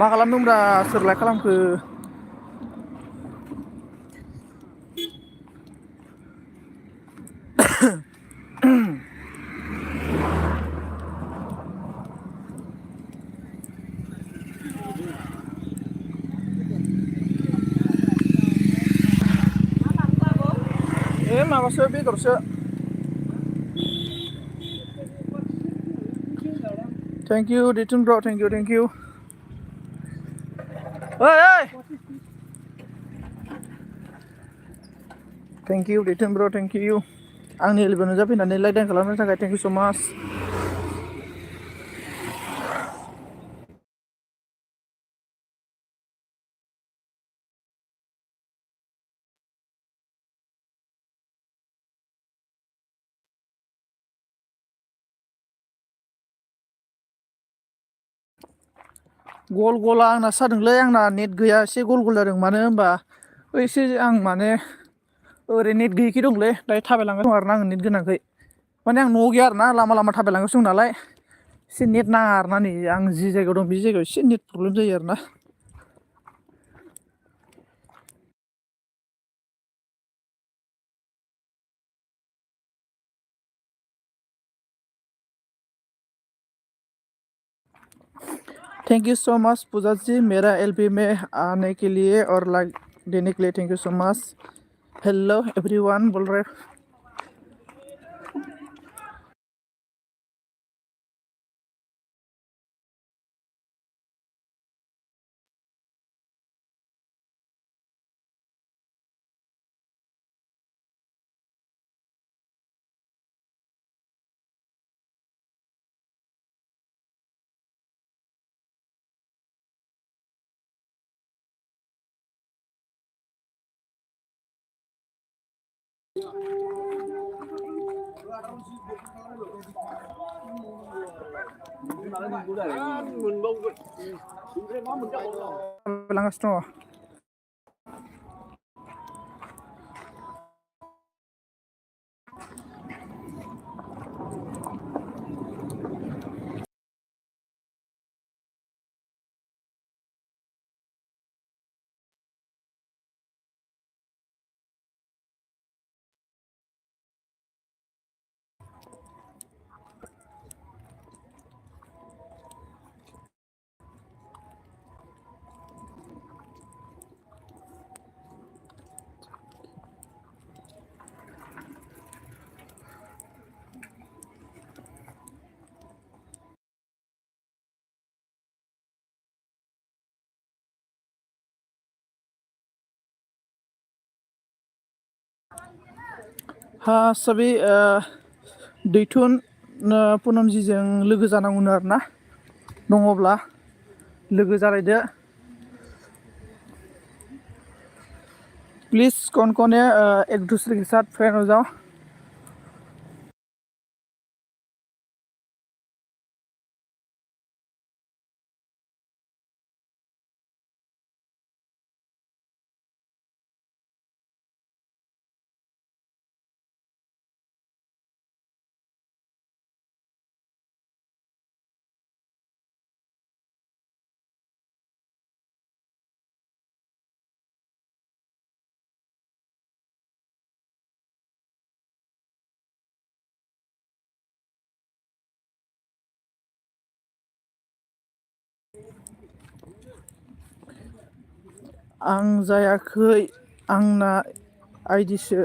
मा खालामदोंब्रा सोरलाय खालामखो ए माबासो बेदरसो थेंक इउ दिथुन ब्र थेंक इउ ओइ थेंक इउ दिथुन ब्र थेंक इउ आंनि एलबे नुजाफैनानै लाइक खालामनो थाखाय थेंक इउ स माच गल गला आंना सादोंलै आंना नेट गैया एसे गल गल जादों मानो होनबा एसे आं माने ओरै नेट गैयैखै दंलै दायो थाबायलांगासिनो दं आरोना आं नेट गोनांखै माने आं न'आव गैया आरोना लामा थाबायलांगासिनो दं नालाय एसे नेट नाङा आरोना नै आं जि जायगायाव दं बे जायगायाव एसे नेट प्रब्लेम जायो आरोना थैंक यू सो मच पूजा जी मेरा एलपी में आने के लिए और लाइक देने के लिए thank you so much hello everyone बोल रहे थाबायलांगासिनो दङ हाँ सभी दैथुन पुनमजिजों लोगो जानांगौनो आरोना दङब्ला लोगो जालायदो प्लीज कौन है एक दूसरे के साथ फ्रेंड हो जाओ आं जायाखै आंना आइडिसो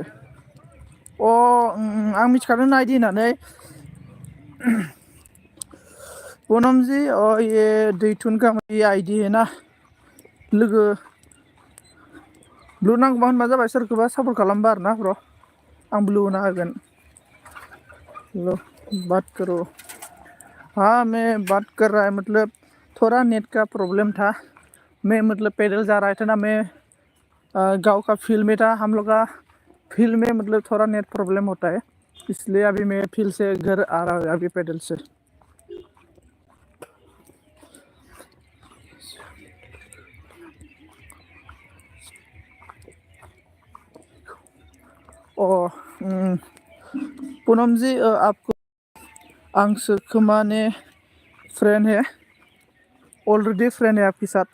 आं मिथिखादों आइडि होननानै पूनम जी और ये दैथुन का ये आइडि है ना लोगो ब्लू नांगौबा होनबा जाबाय सोरखौबा सापर्ट खालामबा आरोना ब्र आं ब्लू होना होगोन लो बात करो हाँ मैं बात कर रहा है मतलब थोड़ा नेट का प्रॉब्लम था मैं मतलब पैदल जा रहा था ना मैं गांव का फील्ड में था हम लोग का फील्ड में मतलब थोड़ा नेट प्रॉब्लम होता है इसलिए अभी मैं फील्ड से घर आ रहा हूँ अभी पैदल से पूनम जी आपको आंसर खोमाने फ्रेंड है ऑलरेडी फ्रेंड है आपके साथ।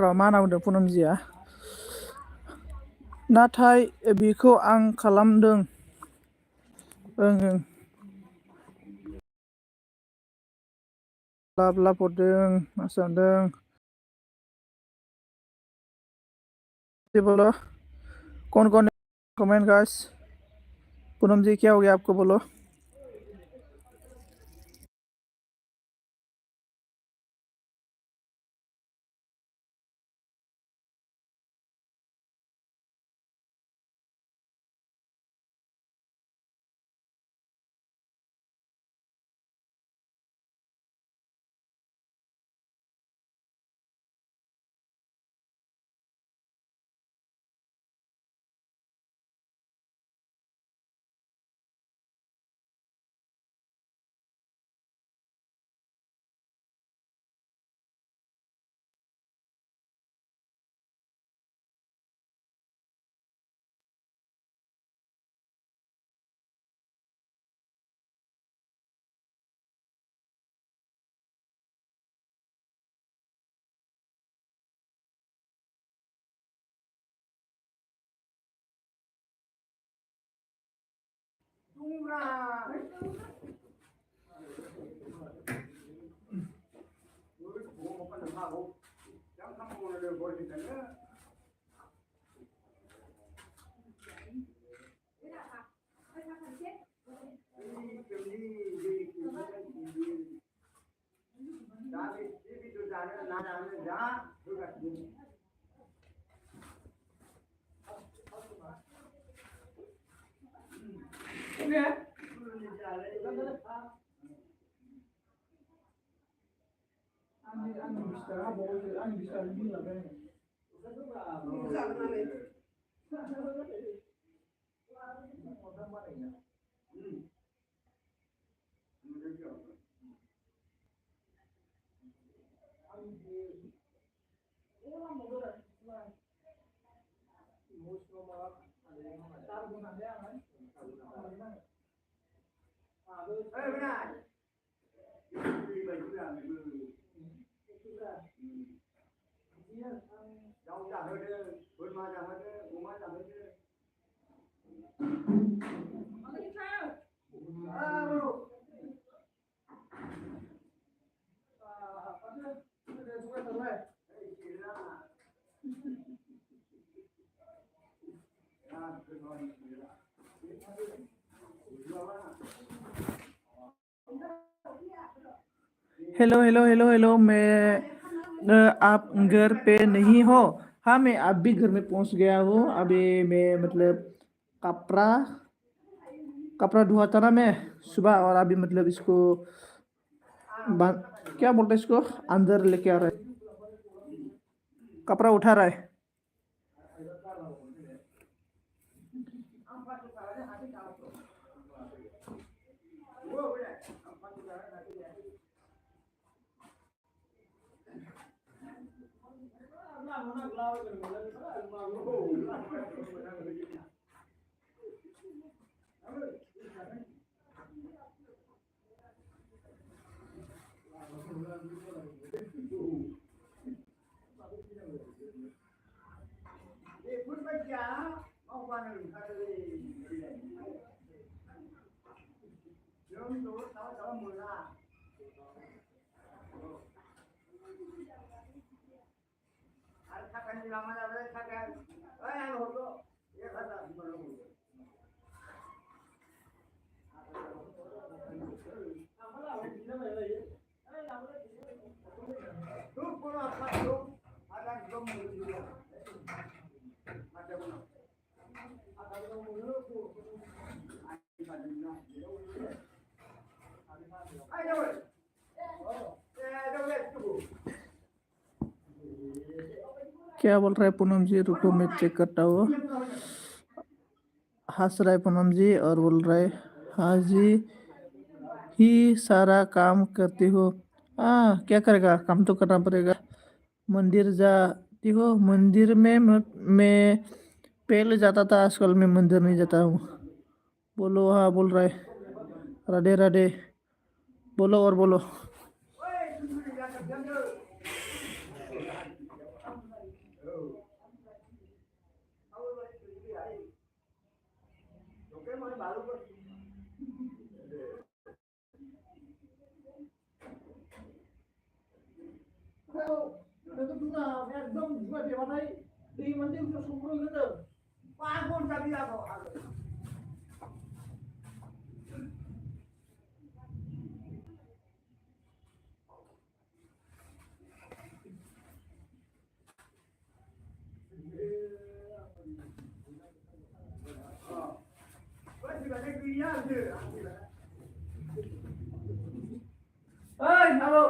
र' मा होनना बुंदों पुनमजिया नाथाय बेखौ आं खालामदों ओं लाब लाब हरदों मा सानदों बोलो कौन कमेंट गाइस पूनम जी क्या हो गया आपको बोलो। हेलो हेलो हेलो हेलो मैं आप घर पे नहीं हो। हाँ मैं अब भी घर में पहुंच गया हूँ। अभी मैं मतलब कपड़ा कपड़ा धोआ था ना मैं सुबह और अभी मतलब इसको क्या बोलते हैं इसको अंदर लेके आ रहा है कपड़ा उठा रहा है। क्या बोल रहा है पूनम जी? रुको मैं चेक करता हूँ। हंस रहा है पूनम जी और बोल रहा है हाँ जी ही सारा काम करती हो। हाँ क्या करेगा, काम तो करना पड़ेगा। मंदिर जाती हो? मंदिर में मैं पहले जाता था, आजकल मैं मंदिर नहीं जाता हूँ। बोलो हाँ बोल रहा है। राधे राधे। बोलो और बोलो। Halo.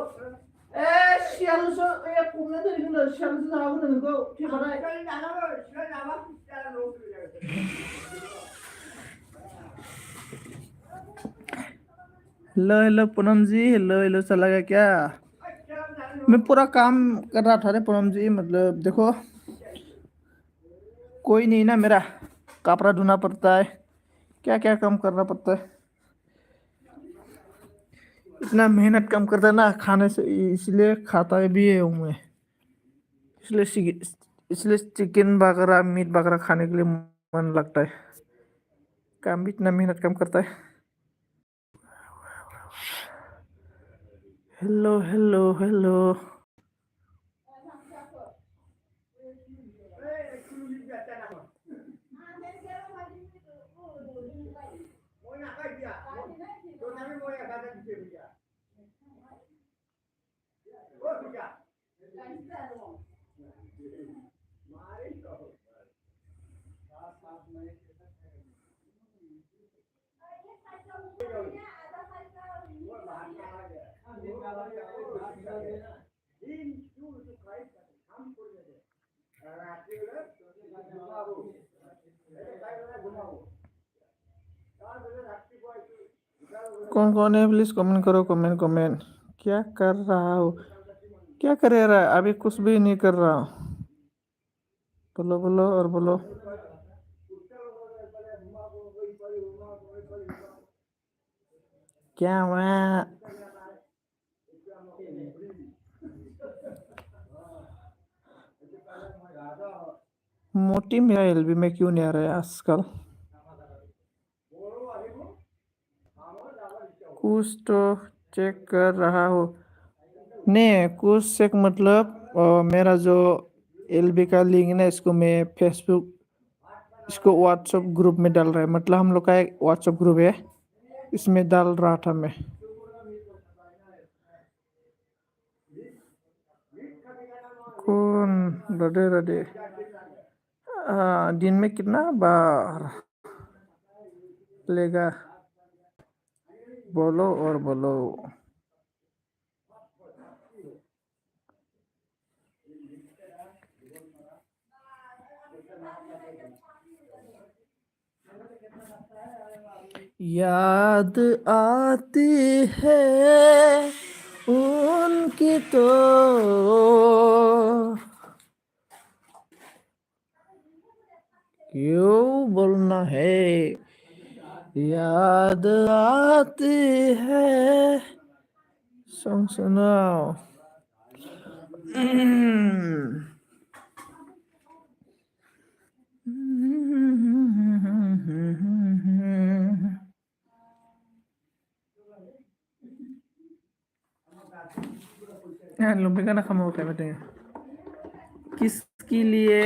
Sial so punya tadi kan sial so tahu kan kau coba deh. Hello hello Poonam ji, hello hello चला गया क्या? मैं पूरा काम कर रहा था रे पूनम जी, मतलब देखो कोई नहीं ना मेरा, कपड़ा धोना पड़ता है, क्या क्या काम करना पड़ता है। इतना मेहनत काम करता है ना खाने से, इसलिए खाता है भी है हूँ मैं। इसलिए चिकन वगैरह मीट वगैरह खाने के लिए मन लगता है। काम भी इतना मेहनत काम करता है। Hello hello hello. कौन कौन है प्लीज कमेंट करो, कमेंट कमेंट। क्या कर रहा हो? क्या कर रहा है? अभी कुछ भी नहीं कर रहा हूँ। बोलो बोलो और बोलो। क्या हुआ? मोटी मेरा एलबी में क्यों नहीं आ रहा है आजकल? कुछ तो चेक कर रहा हो? नहीं कुछ चेक मतलब मेरा जो एलबी का लिंक है ना, इसको मैं फेसबुक, इसको व्हाट्सएप ग्रुप में डाल रहा है, मतलब हम लोग का एक व्हाट्सएप ग्रुप है, इसमें डाल रहा था मैं। कौन? राधे राधे। दिन में कितना बार लेगा? बोलो और बोलो। याद आती है उनकी तो क्यों बोलना है, याद आती है। सॉन्ग सुनाओ। लुम्बी का ना खामो क्या बताएं? किसके लिए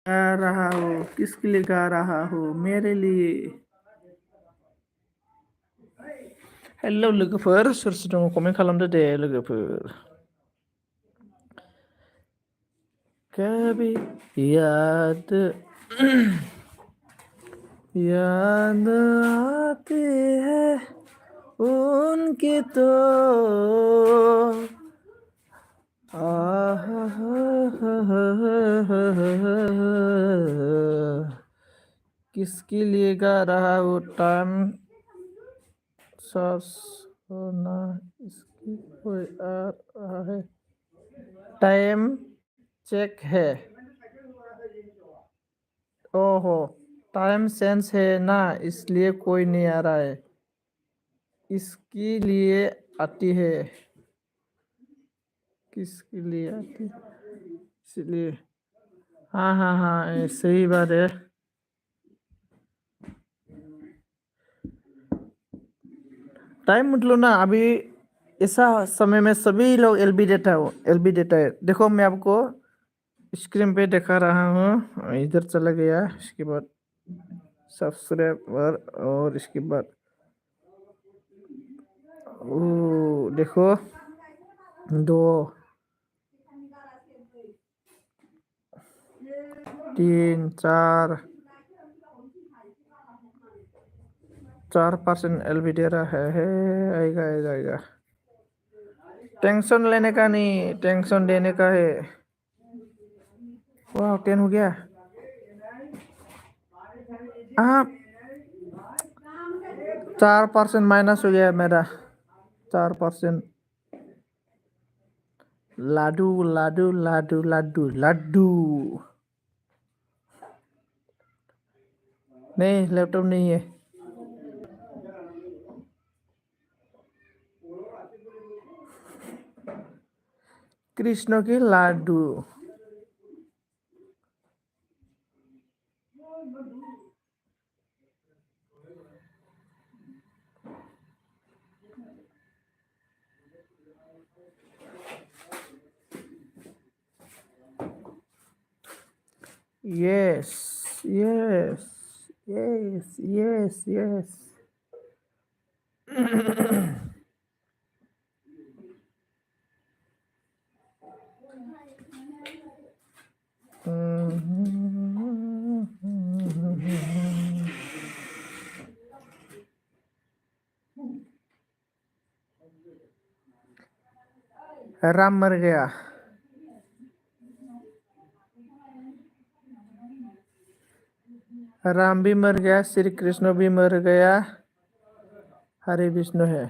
गा रहा हो? किसके लिए गा रहा हो? मेरे लिए। हेलो लोगोफोर, सोर सोर दङ कमेन्ट खालामदो दे लोगोफोर। कभी याद याद आती है उनकी तो किसके लिए गा रहा वो टाइम सॉस होना इसकी कोई आ रहा है टाइम चेक है ओहो टाइम सेंस है ना इसलिए कोई नहीं आ रहा है इसके लिए आती है किसके लिए आती है इसलिए हाँ हाँ हाँ सही बात है टाइम मतलब ना अभी ऐसा समय में सभी लोग एलबी डेटा हो एलबी डेटा है देखो मैं आपको स्क्रीन पे दिखा रहा हूँ इधर चला गया इसके बाद सब्सक्राइबर और इसके बाद ओ देखो 2 3 4% एलबी दे रहा है आएगा आएगा आएगा टेंशन लेने का नहीं टेंशन देने का है वाह 10 हो गया आप 4% माइनस हो गया मेरा 4% लाडू लाडू लाडू लाडू लाडू नहीं लैपटॉप नहीं है कृष्ण की लाडू yes yes yes yes yes Ram मर गया राम भी मर गया श्री कृष्ण भी मर गया हरे विष्णु है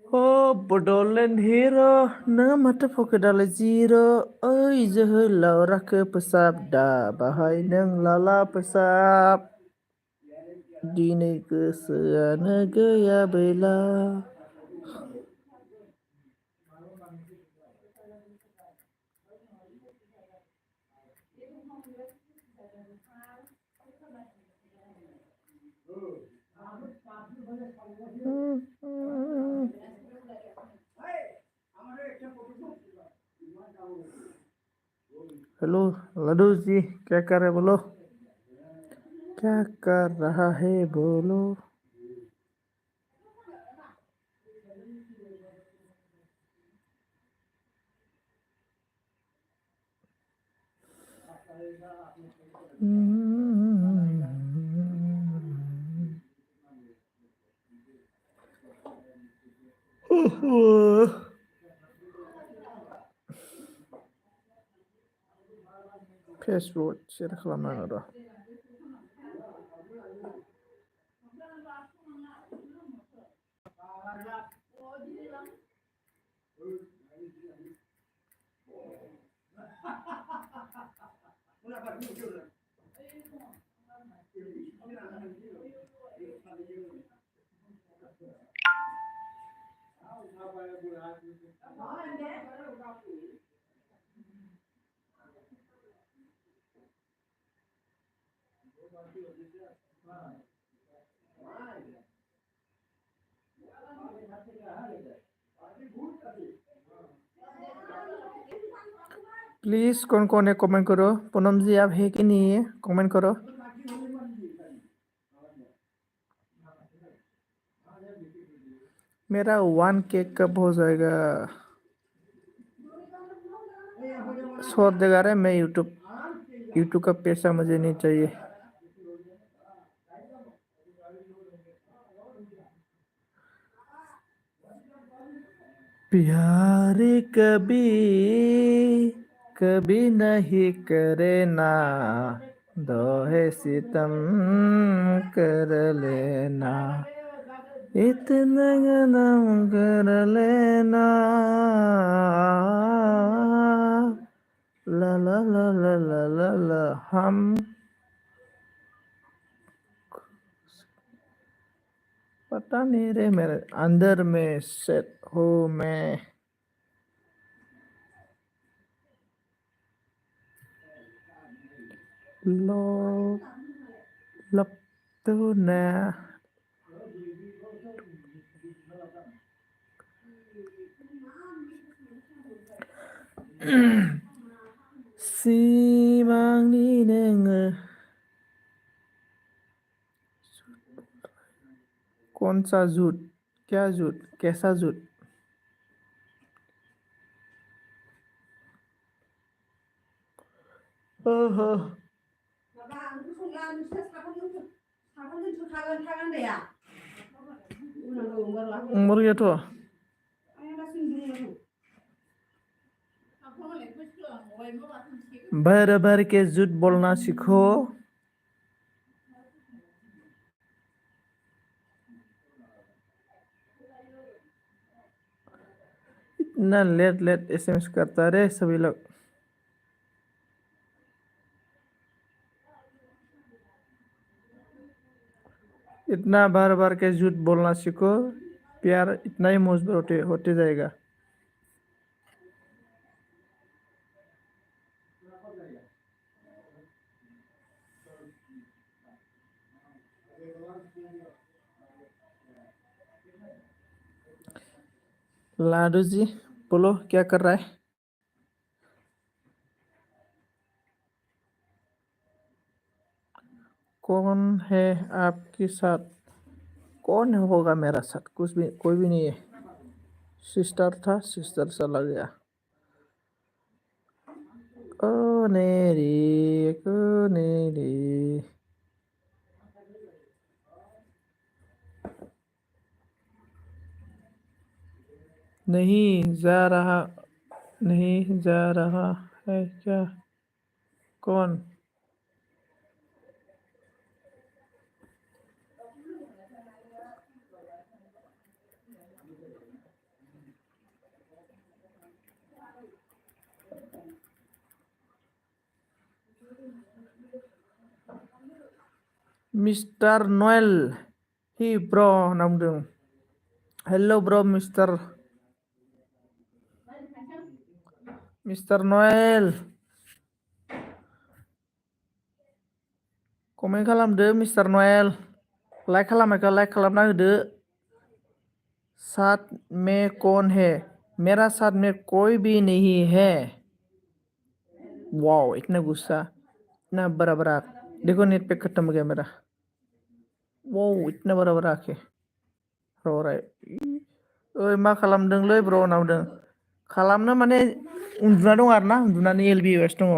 Oh, bodolen hero, nang mata fokedale zero, oi जोहोलाव राखो फोसाब दा बाहाय नों लाला फोसाब दिनै गोसोआनो गैया बैला हेलो लड्डू जी क्या कर रहे बोलो क्या कर रहा है बोलो फेसबुक शेयर खालामनांगौ र' प्लीज कौन कौन है कमेंट करो पूनम जी आप है कि नहीं है कमेंट करो मेरा 1K कब हो जाएगा छोड़ देगा रे, मैं यूट्यूब का पैसा मुझे नहीं चाहिए। प्यार कभी कभी नहीं करे ना, दोहे सितम कर लेना, इतना गम कर लेना, ला ला ला ला ला ला ला। हम पता नहीं रे, मेरे अंदर में सेट हो मैं। लो लब तो ना सिमांनि नोङो। कौन सा झूठ, क्या झूठ, कैसा झूठ? ओहो उमर गैयाथ'। भर भर के झूठ बोलना सीखो। इतना लेट लेट एसएमएस करता रे सभी लोग। इतना बार बार के झूठ बोलना सीखो, प्यार इतना ही मजबूत होते होते जाएगा। लाडू जी बोलो, क्या कर रहा है? कौन है आपके साथ? कौन होगा मेरा साथ? कुछ भी, कोई भी नहीं है। सिस्टर था, सिस्टर चला गया। ओ नेरी को नेरी। नहीं जा रहा, नहीं जा रहा है क्या? कौन? मिस्टर नोएल ही ब्रो नामदों। Hello bro mister Noel. Comment खालामदो मिस्टर नोएल। लाइक खालामाखै लाइक खालामना होदो। साथ में कौन है? मेरा साथ में कोई भी नहीं है। वाओ इतना गुस्सा, इतना बड़ा बड़ा। देखो नेट पैक खत्म हो गया मेरा। वाओ इतना बड़ा बड़ा आके रो रहा है। ओइ मा खालामदोंलै ब्र नावदों? खालामनो माने उन्दुना दं आरो ना, उन्दुनानै एलबि दङ।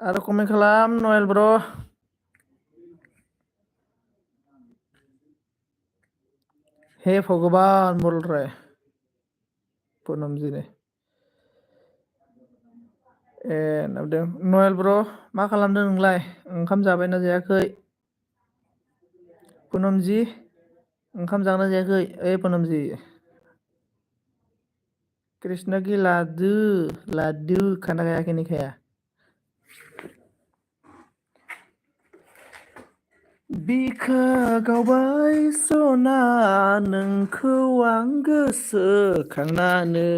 आरो कमेन्ट खालाम नयेल ब्र। हे भगवान बोल रहा है पूनम जी ने। ए नावदों नयेल ब्र मा खालामदों नोंलाय? ओंखाम जाबायना जायाखै? पूनम जी ओंखाम जागोना जायाखै? ओइ पूनम जी। कृष्ण की लाडू लाडू खाना खाया कि नहीं खाया? बिखा गावबाय सना नोंखौ आं गोसोखांनानै।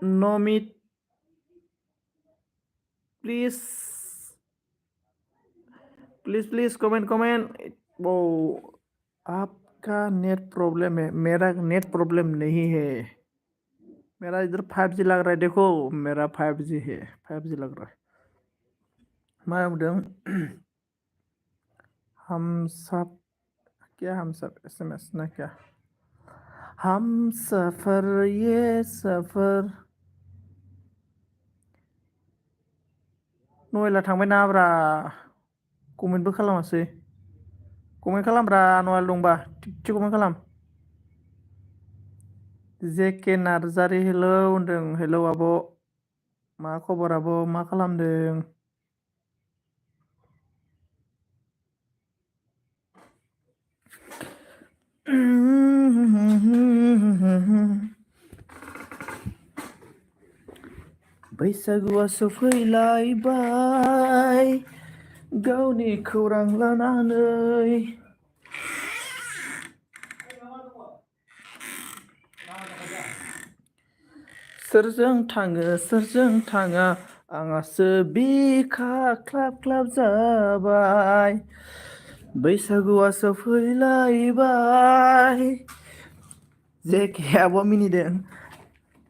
Namit please please please comment comment. वो आपका नेट प्रॉब्लम है, मेरा नेट प्रॉब्लम नहीं है। मेरा इधर 5G लग रहा है, देखो मेरा 5G है, 5G लग रहा है। मैं बुदों हम सब, क्या हम सब एसएमएस ना क्या? हम सफर ये सफर नयला थांबाय नाब्रा कमेन्टबो खालामासै कमेन्ट खालामब्रा नयला दंबा थिगसे कमेन्ट खालाम जेके नार्जारि हेलौ होनदों हेलौ आब' मा खबर आब' मा खालामदों बैसागुआ सफैलायबाय गावनि खौरां लानानै सोरजों थाङो सोरजों थाङा आंहासो बिखा ख्लाब ख्लाब जाबाय बैसागुआ सफैलायबाय जेके आब'आ मिनिदों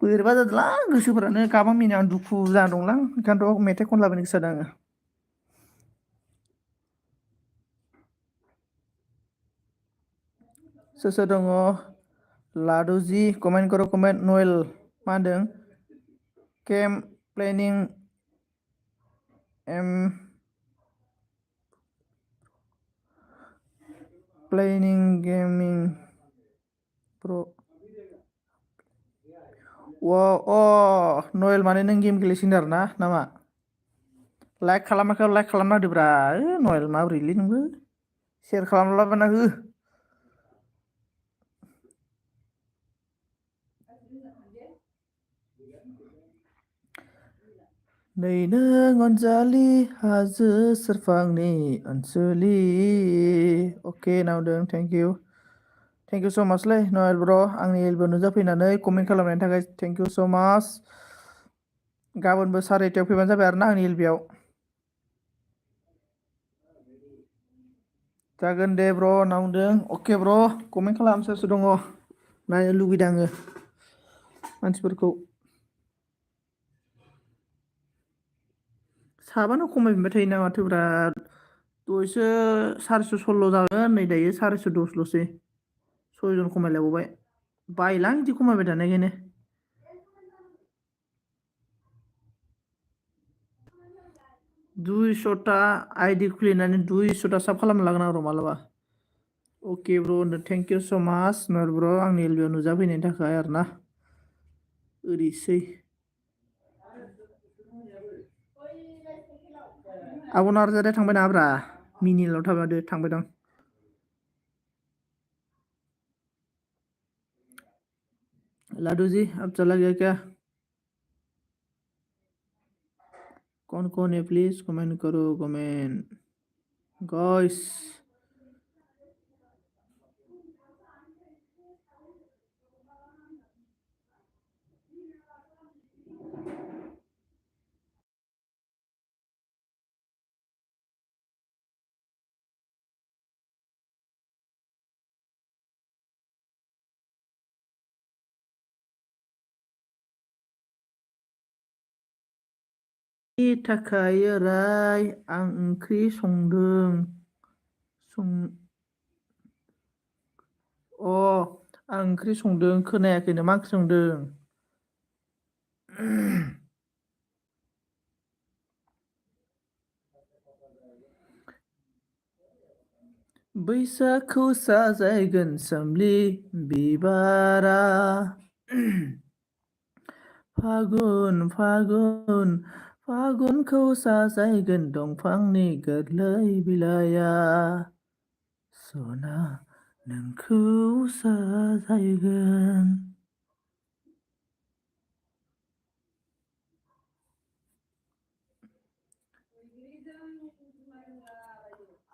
बोरैबा जादोंलां गोसोफोरानो गाबां मिनिनां दुखु जाना दंलां ओंखायनोथ' मेथाइ खनलाबायनो गोसो जादों आङो सोर सोर दङ लादुजि कमेन्ट करो कमेन्ट नयेल मा होनदों केम प्लेनिं एम प्लेनिं गेमिं प्र अ नयेल माने नों गेम गेलेसिनो आरो ना नामा लाइक खालामाखै लाइक खालामना होदोब्रा नयेल माबोरैलै नोंबो सेयार खालामलाबायना हो नै नों अनजालि हाजो सेरफांनि ओनसोलि अके नावदों थेंक इउ स' माचलै नयेल ब्र' आंनि एलबो नुजाफैनानै कमेन्ट खालामनायनि थाखाय थेंक इउ स' माच गाबोनबो सारिथायाव फैबानो जाबाय आरो ना आंनि एलबियाव जागोन दे ब्र' नावदों अके ब्र' कमेन्ट खालाम सोर सोर दङ नायनो लुगैदों आङो मानसिफोरखौ साबानो खमायफिनबाय थायो ना माथोब्रा दहायसो 416 जागोन नै दायो 410ल'सै 6 जन खमायलायबावबाय बायोलां बिदि खमायबाय थानायखायनो दुइस'ता आइडि खुलिनानै 200ता साब खालामना लागोन आं र' मालाबा अके ब्र' होनदों थेंक इउ स' माच नयेल ब्र' आंनि एलबियाव नुजाफैनायनि थाखाय आरो ना ओरैसै आब' नार्जारिया थांबाय नामाब्रा मिनिल' थाबाय थांबाय दं लाडू जी अब चला गया क्या कौन है प्लीज कमेंट करो कमेंट गाइस नि थाखाय राय आं ओंख्रि संदों आं ओंख्रि संदों खोनायाखैनो मा ओंख्रि संदों बैसागखौ साजायगोन सोमलि बिबारा फागुन फागुन फागुनखौ साजायगोन दंफांनि गोरलै बिलाइया सना नोंखौ साजायगोन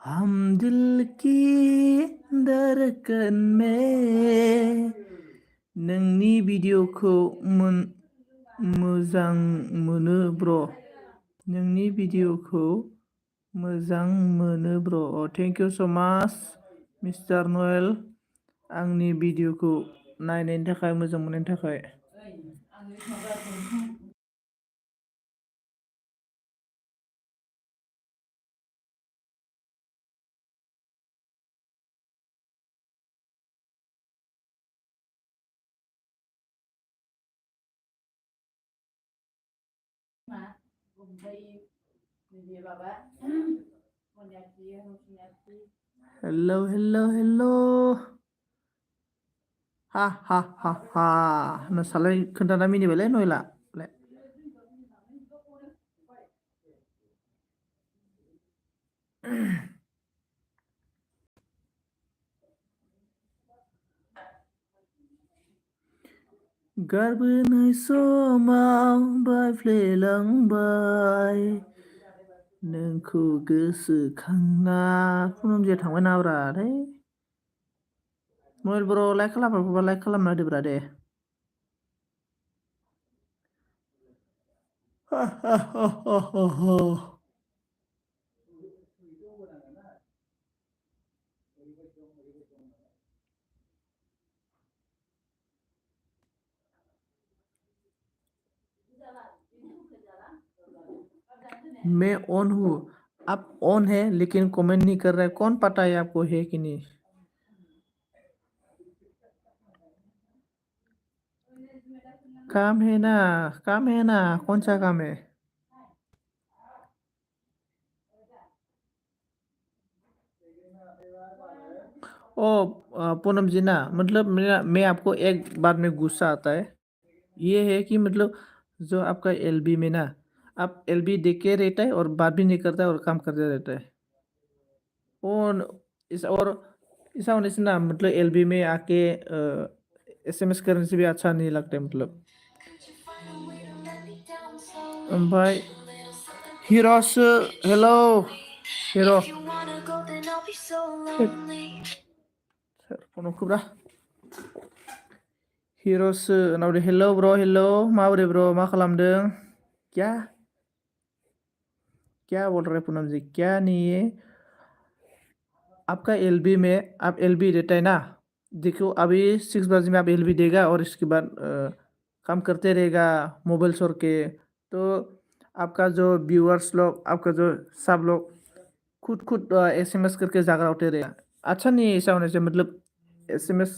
हम दिल की धड़कन में नोंनि भिडिअखौ मोजां मोनो ब्र' नोंनि भिडिअखौ मोजां मोनो ब्र' थेंक इउ स' माच मिस्टार नयेल आंनि भिडिअखौ नायनायनि थाखाय मोजां मोननायनि थाखाय Hello, hello, hello. Ha ha ha ha. Nasalah खोन्थाना मिनिबायलै नयला. गारबोनाय समाव बायफ्लेलांबाय नोंखौ गोसोखांना पुनमजिया थांबाय नाब्रा थै मबाइल ब्र' लाइक खालामबा लाइक खालामना होदोब्रा दे मैं ऑन हूँ आप ऑन है लेकिन कमेंट नहीं कर रहे कौन पता है आपको है कि नहीं काम है ना कौन सा काम है ओ पूनम जी ना मतलब मैं आपको एक बात में गुस्सा आता है ये है कि मतलब जो आपका एलबी में ना आप एलबी देख के रहता है और बात भी नहीं करता है और काम करते रहता है और और ऐसा होने से ना मतलब एलबी में आके एसएमएस करने से भी अच्छा नहीं लगता है मतलब ओमफ्राय हिर'स हेलौ हिर' सोर फन हरखोब्रा हिर'सो नावदे हेलौ ब्र' हेलौ माबोरै ब्र' मा खालामदों क्या क्या बोल रहे पूनम जी क्या नहीं है आपका एलबी में आप एलबी देता है ना देखो अभी 6 बजे में आप एलबी देगा और इसके बाद काम करते रहेगा मोबाइल छोड़ के तो आपका जो व्यूअर्स लोग आपका जो सब लोग खुद खुद एसएमएस करके जागा होते रहेगा अच्छा नहीं है ऐसा होने से मतलब एसएमएस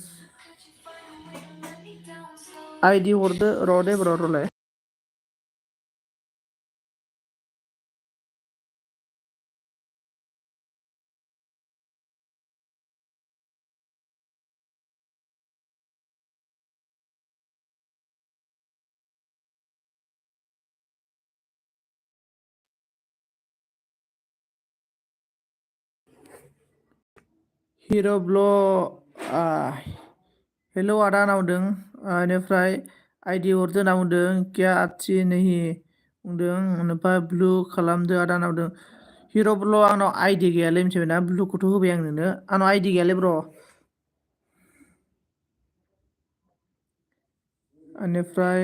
आईडी हरदो र' दे ब्र' र'लाय हिर' ब्ल' हेलौ आदा नावदों बेनिफ्राय आइडि हरदो होनना बुंदों क्या आथि नही बुंदों बेनिफ्राय ब्लु खालामदो आदा नावदों हिर' ब्ल' आंनाव आइडि गैयालै मिथिबायना ब्लुखौथ' होबाय आं नोंनो आंनाव आइडि गैयालै ब्र' बेनिफ्राय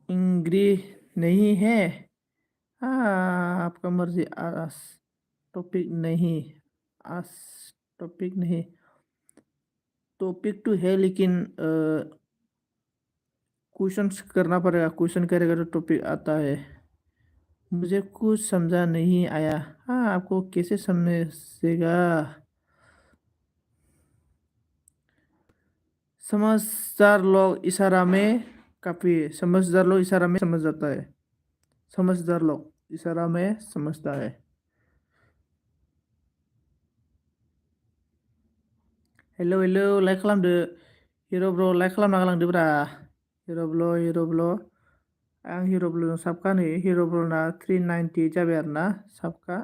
इंग्री नहीं है आपका मर्जी आस टॉपिक नहीं आस टॉपिक नहीं टॉपिक तो है लेकिन क्वेश्चन करना पड़ेगा क्वेश्चन करेगा तो टॉपिक आता है मुझे कुछ समझा नहीं आया हाँ आपको कैसे समझेगा समझदार लोग इशारा में काफी समझदार लोग इशारा में समझ जाता है समझदार लोग इशारा में समझता है हेलौ हेलौ लाइक खालामदो हिर' ब्र' लाइक खालामना गालांदोब्रा हिर' ब्ल' आं हिर' ब्ल'जों साबका नै हिर' ब्ल'ना 398 जाबाय आरो ना साबका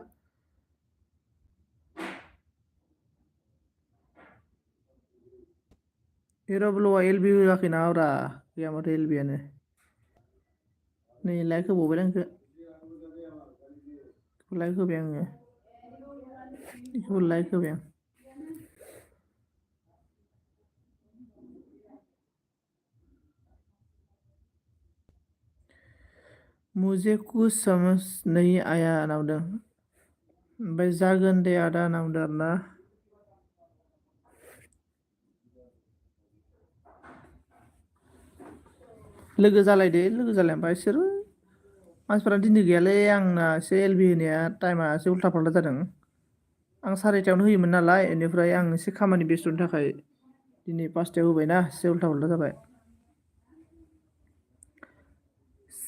हिर' ब्ल'आ एलबि होआखैना ब्रा गैया माथो एलबियानो नै लाइक होबावबाय आंखो लाइक होबाय आङो बेखौ लाइक होबाय आं मुझे कुछ समझ नहीं आया नावदों ओमफ्राय जागोन दे आदा नावदों आरो ना लोगो जालायदो लोगो जालाय ओमफ्राय सोर मानसिफोरा दिनै गैयालै आंना एसे एलबि होनाया टाइमा एसे उल्था फाल्था जादों आं 4:30 होयोमोन नालाय बेनिफ्राय आं एसे खामानि बेस्थ'नि थाखाय दिनै 5टायाव होबायना एसे उल्था फाल्था जाबाय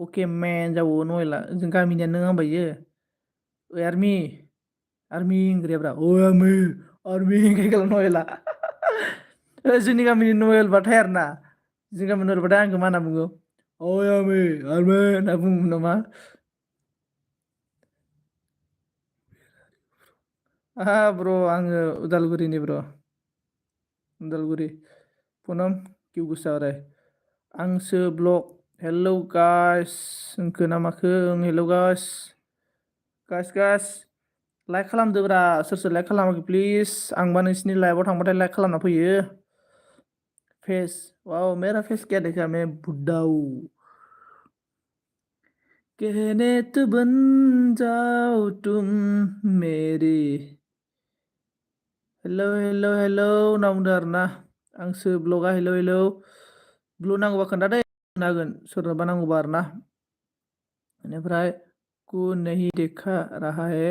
अके मेन जाबावो नयला जों गामिनिया नों आं बायो ओइ आर्मि आर्मि होनग्रायाब्रा ओइ आर्मि होनग्राया नयला जोंनि गामिनि नयलबाथाय आरोना जोंनि गामिनि नयलबाथाय आंखौ मा होनना बुङो ओइ आर्मि आर्मि होनना बुङो नामा ब्र' आङो उदालगुरिनि ब्र' उदालगुरि पुनम किउ गोसा अराय आंसो ब्लग हेलौ गाइस होनखो ना माखो हेलौ गाइस गाइस लाइक खालामदोब्रा सोर सोर लाइक खालामाखै प्लिज आंबा नोंसिनि लाइभआव थांबाथाय लाइक खालामना फैयो फेस वाओ मेरा फेस क्या देखा मैं बुड्ढा हूँ कहने तो बन जाओ तुम मेरी हेलौ हेलौ हेलौ होनना बुंदों आरोना आंसो ब्लगा हेलौ हेलौ ब्लु नांगौबा खोन्था दै होगोन सोरनोबा नांगौबा आरोना बेनिफ्राय कु नहीं देखा रहा है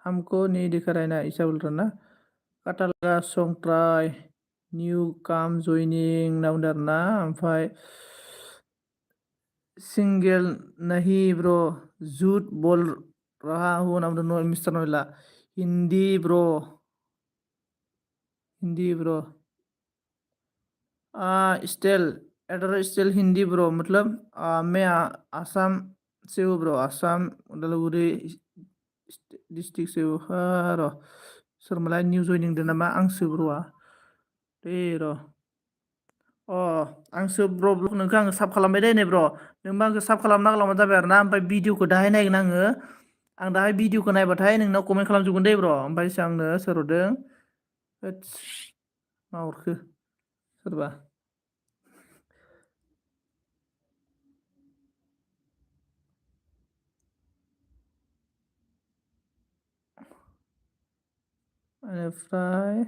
हमको नहीं दिखा रहा है ना ऐसा बोल रहा ना काटा लगा सं ट्राई निउ काम जइनिं होनना बुंदों आरोना ओमफ्राय सिंगेल नहीं ब्रो झूठ बोल रहा हूँ होनना बुंदों मिस्टार नयला Hindi bro Hindi bro still एडर स्टिल हिंदी ब्रो मतलब मैं आसाम से हूँ ब्रो आसाम उदालगुरि डिस्ट्रिक्ट से हूँ र सोरमोनलाय निउ जइनिं दो नामा आंसो ब्र'आ दे र' आंसो ब्र' नोंखौ आङो साब खालामबाय दे नै ब्र' नोंबो आंखौ साब खालामना गालांबानो जाबाय आरो ना ओमफ्राय भिडिअखौ दाहाय नायगोन आङो आं दाहाय भिडिअखौ नायबाथाय नोंनाव कमेन्ट खालामजोबगोन दे ब्र' ओमफ्रायसो आंनो सोर हरदों होत्स मा हरखो सोरबा बेनिफ्राय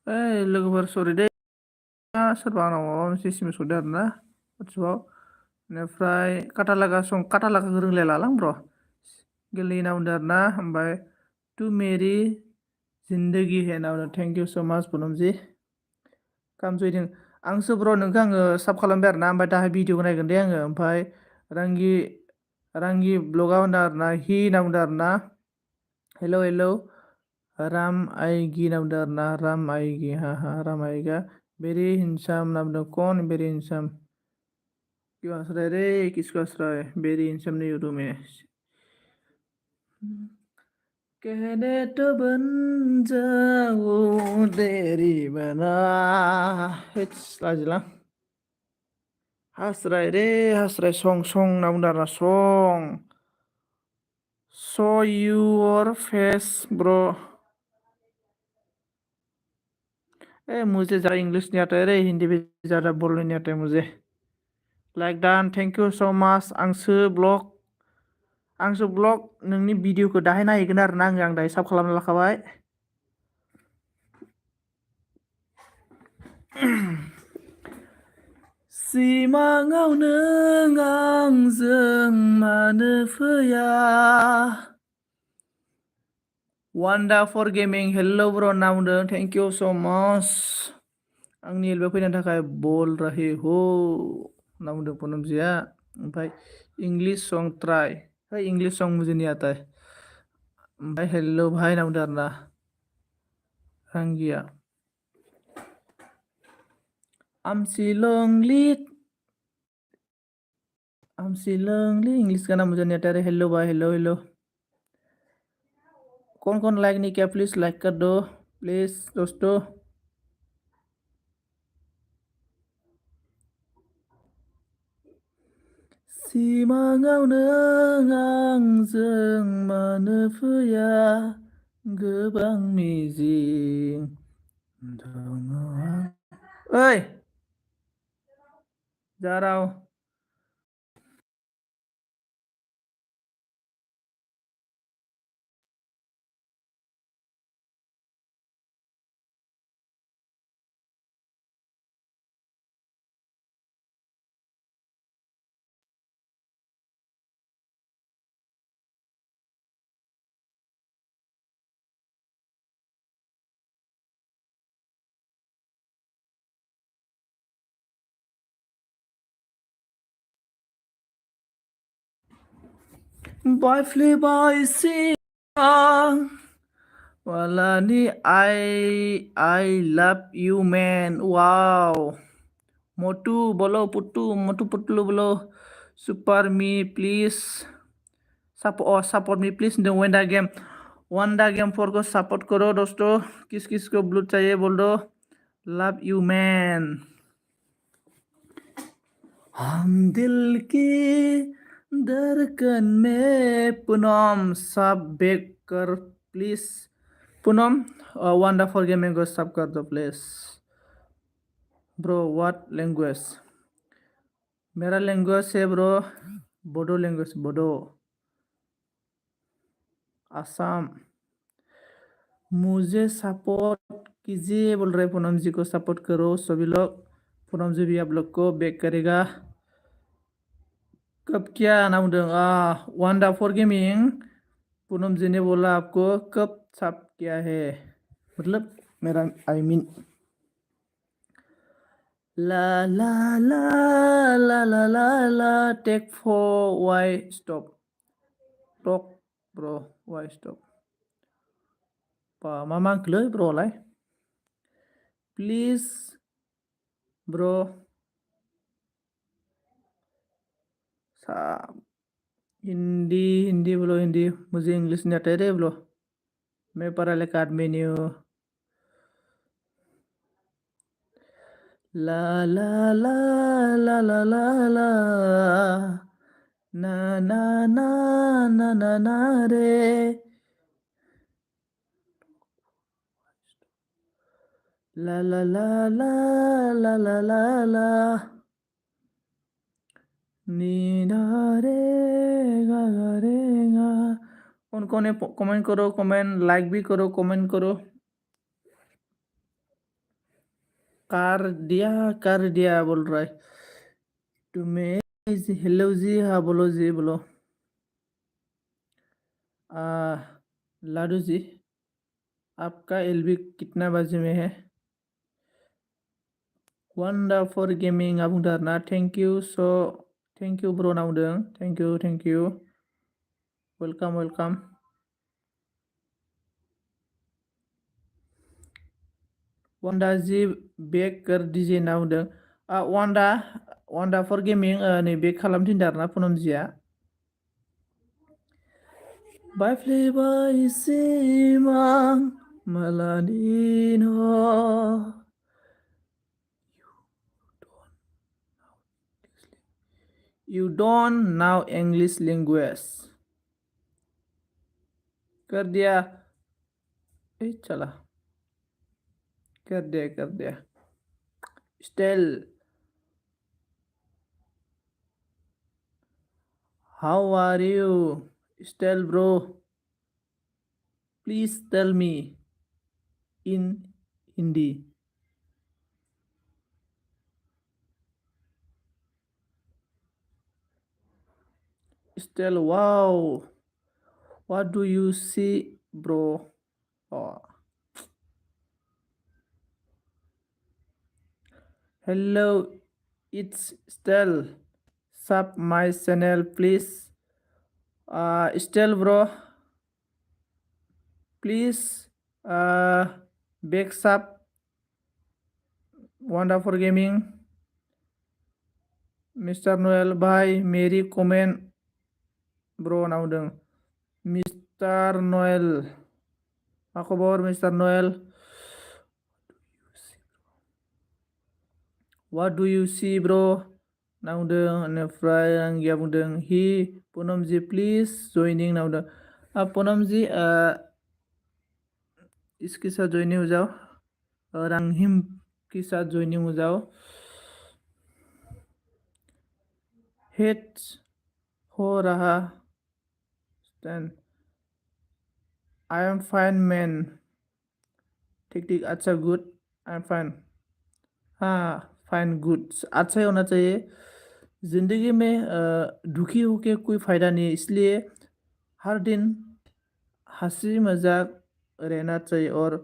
ओइ लोगोफोर सरि दे सोरबा आंनाव माबा मोनसे एसएमएस हरदों आरो ना वाट्सएपआव बेनिफ्राय काटा लागाखौ रोंलायलांला ब्र' गेलेना होनना बुंदों आरो ना ओमफ्राय टु मेरि जिन्दगि है होनना बुंदों थेंक इउ स' माच पुनमजि खामजयदों आंसो ब्र' नोंखौ आङो साब खालामबाय आरो ना ओमफ्राय दाहाय भिडिअखौ नायगोन दे आङो ओमफ्राय रांगि रांगि ब्लगा होनदों आरो ना हि होनना बुंदों आरो ना हेलौ हेलौ राम आएगी होनना बुंदों आरो ना राम आएगी हा हा राम आएगा वेरी हिंसाम होनना बुंदों कौन वेरी हिंसाम क्यों हंस रहा है रे किसको हंस रहा है वेरी हिंसम नहीं हूँ मैं कहने तो बन जाओ तेरी बना लाजिलां हास्राय रे हास्राय सं होनना बुंदों आरो ना सं show your face bro मुझे ज़रा इंग्लिश नहीं आता है रे हिंदी भी ज़्यादा बोलने नहीं आता है मुझे like don thank you so माच आंसो ब्लग नोंनि भिडिअखौ दाहाय नायहैगोन आरो ना आं दाहाय साब खालामना लाखाबाय सिमाङाव नों आंजों मानो फैया वान्डा फर गेमिं हेलौ ब्र' होनना बुंदों थेंक इउ स' माच आंनि एलबआव फैनायनि थाखाय बोल रहे हो होनना बुंदों पुनमजिया ओमफ्राय इंलिश सं ट्राई इंलिश सं मुझे नहीं आता है ओमफ्राय हेलौ भाई होनना बुंदों आरो ना Rangia I'm so lonely English गाना मुझे नहीं आता है हेलो भाई हेलो हेलो कौन लाइक नहीं किया प्लीज लाइक कर दो प्लीज दोस्तों सिमाङाव नों आंजों मानो फैया गोबां मिजिं दङ ओइ जाराव By fly isi Walani, I love you, man. Wow. Motu bolo putu, motu putlu bolo. Super me, please. Support me, please. The Wanda game for को support करो दोस्तों. किस किस को blue चाहिए बोल दो. Love you, man. हम दिल की धड़कन में पूनम सब बेक कर please. Poonam Wanda for gaming को सब कर दो प्लीज. Bro what language? मेरा लैंग्वेज है ब्रो बोडो लैंग्वेज. बोडो आसाम. मुझे सपोर्ट कीजिए बोल रहे पूनम जी को सपोर्ट करो सभी लोग. पूनम जी भी आप लोग को बेक करेगा. कब क्या नाम दूँ वांडा फॉर गेमिंग. पूनम जी ने बोला आपको कब सब क्या है मतलब मेरा आई मीन ला ला ला ला ला ला ला टेक फोर वाई stop talk bro why stop मा मांखलै ब्रो लाय प्लीज ब्रो सा हिंदी हिंदी बोलो हिंदी. मुझे इंग्लिश नहीं आता है रे ब्रो. मैं पढ़ा लिखा आदमी नहीं हूँ. ला ला ला ला ला ला ला ना ना ना ना ना ना रे. ला ला ला ला ला ला ला ला नीना रे गा गा रे गा. कौन कौन है कमेंट करो. कमेंट लाइक भी करो. कमेंट करो. कर दिया बोल रहा है तुम्हें. हेलो जी. हाँ बोलो जी बोलो. लाडू जी आपका एलबी कितना बजे में है? वांडा फॉर गेमिंग आप बुंदों आरोना. Thank you so thank you bro नाउदों. Thank you welcome welcome. Wanda ji back कर दीजिए नाउदों. वांडा फॉर गेमिंग नै बेक खालाम थिनदों आरोना पूनम जिया. बाय फ्लेबाय सिमां मालानिनो. You don't know English language. कर दिया. चला कर दिया. Still how are you? Still bro please tell me in Hindi. Still wow. What do you see bro? Oh. Hello it's still sub my channel please. Still bro please back sub Wanda for gaming. Mister Noel भाई मेरी comment bro नाउदों. Mister Noel मा खबर mister Noel? What do you see bro नाउदों. बेनिफ्राय आंगिया बुंदों hi Poonam ji please joining नाउदों. पूनम जी इसके साथ ज्वाइनिंग हो जाओ. रंगहिम के साथ ज्वाइनिंग हो जाओ. हिट हो रहा स्टैंड. आई एम फाइन मैन. ठीक अच्छा गुड. I am fine. हाँ फाइन गुड अच्छा ही होना चाहिए. ज़िंदगी में दुखी होके कोई फ़ायदा नहीं है. इसलिए हर दिन हंसी मजाक रहना चाहिए और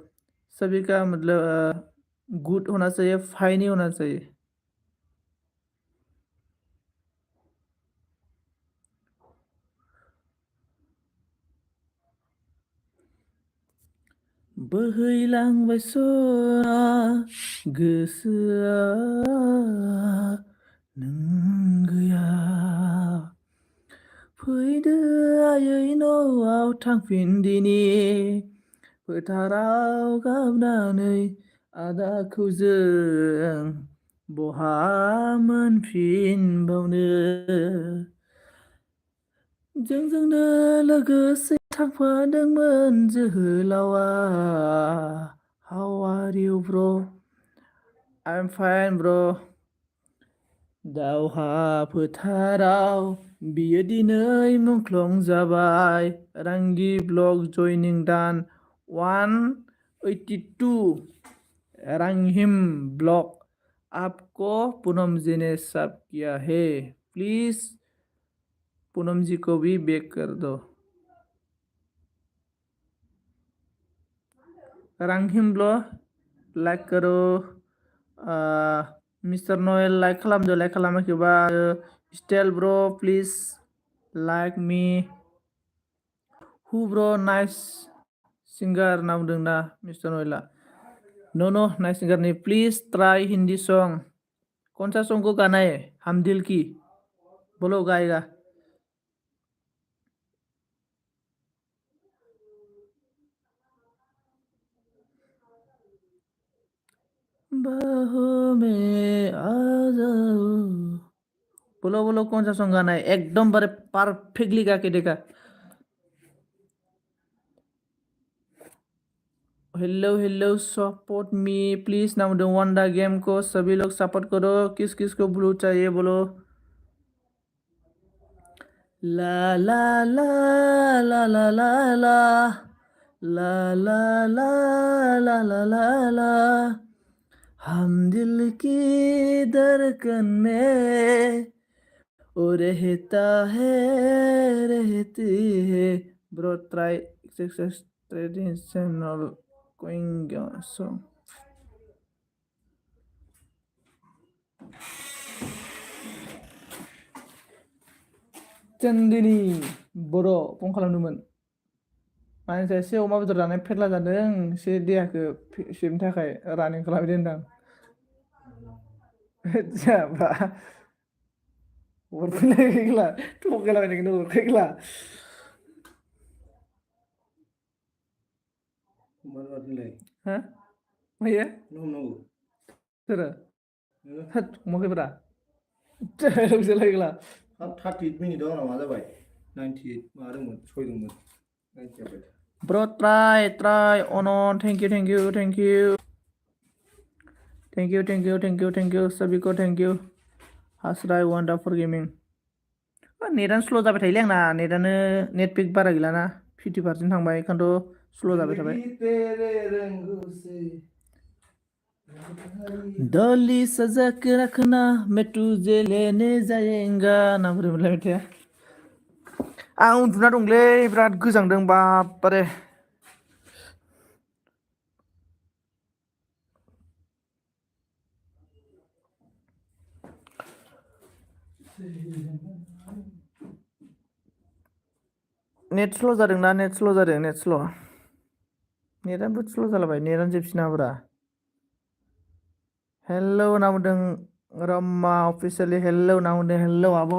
सभी का मतलब गुड होना चाहिए. फाइन ही होना चाहिए. बोहैलांबाय सना गोसोआ नों गैया फैदो आयै न'आव थांफिन दिनि फोथाराव गाबनानै आदाखौ जों बहा मोनफिनबावनो जोंजोंनो लोगोसे थांफादोंमोन जोहोलावा How are you bro? I'm fine bro. दावहा फोथाराव बियो दिनै मुंख्लं जाबाय रांगि ब्लग जइनिं दान 182 रांहिम ब्लग आपको पूनम जी ने सब किया है प्लीज पूनम जी को भी बैक कर दो रांहिम ब्लग लाइक करो मिस्टर नोएल लाइक खालामदो लाइक खालामाखैबा style bro please like me who bro nice सिंगार ना बुंदोंना मिस्टर नोएला नो नाइस सिंगार नहीं प्लीज ट्राई हिंदी सॉन्ग कौन सा सॉन्ग को गाना है हम दिल की बोलो गाएगा बाहों में आ जाओ बोलो बोलो कौन सा सॉन्ग गाना है एकदम बड़े परफेक्टली गा के देखा hello hello support me please नाम दो वंडा गेम को सभी लोग सपोर्ट करो किस किस को ब्लू चाहिए बोलो ला ला ला ला ला ला ला ला ला ला ला ला ला ला हम दिल की धड़कन में वो रहता है रहती है bro try success traditional going song Chandini बर' फन खालामदोंमोन माने एसे अमा बेदर जानाय फेरला जादों एसे देहाखौ सेबनो थाखाय रानिं खालामबाय दोनदां जाबा हरफैलायला थगायलाबायनायखौनो हरखायला हा मायो सोरो होद हमाखैब्रा लोगोला 38 मिनिटआव आंना मा जाबाय 98 मादोंमोन सयदोंमोन ब्रो ट्राई अन थैंक यू सभी को थैंक यू हासराय वान्डा फॉर गेमिंग नेटानो स्ल' जाबाय थायोलै आंना नेटानो नेट पेक बारा गैलाना 50% थांबाय ओंखायनोथ' स्ल' जाबाय थाबाय डली सजा के रखना मैं तुझे लेने जाएंगा ना बोरैमोनलाय मेथाइया आं उन्दुना दंलै बिराद गोजांदों बाबारे नेट स्ल' जादोंना नेट स्ल' नेटानो स्ल' जालाबाय नेटानो जोबसिनाब्रा हेलौ होनना बुंदों रम्मा अफिसियेलि हेलौ होनना बुंदों हेलौ आब'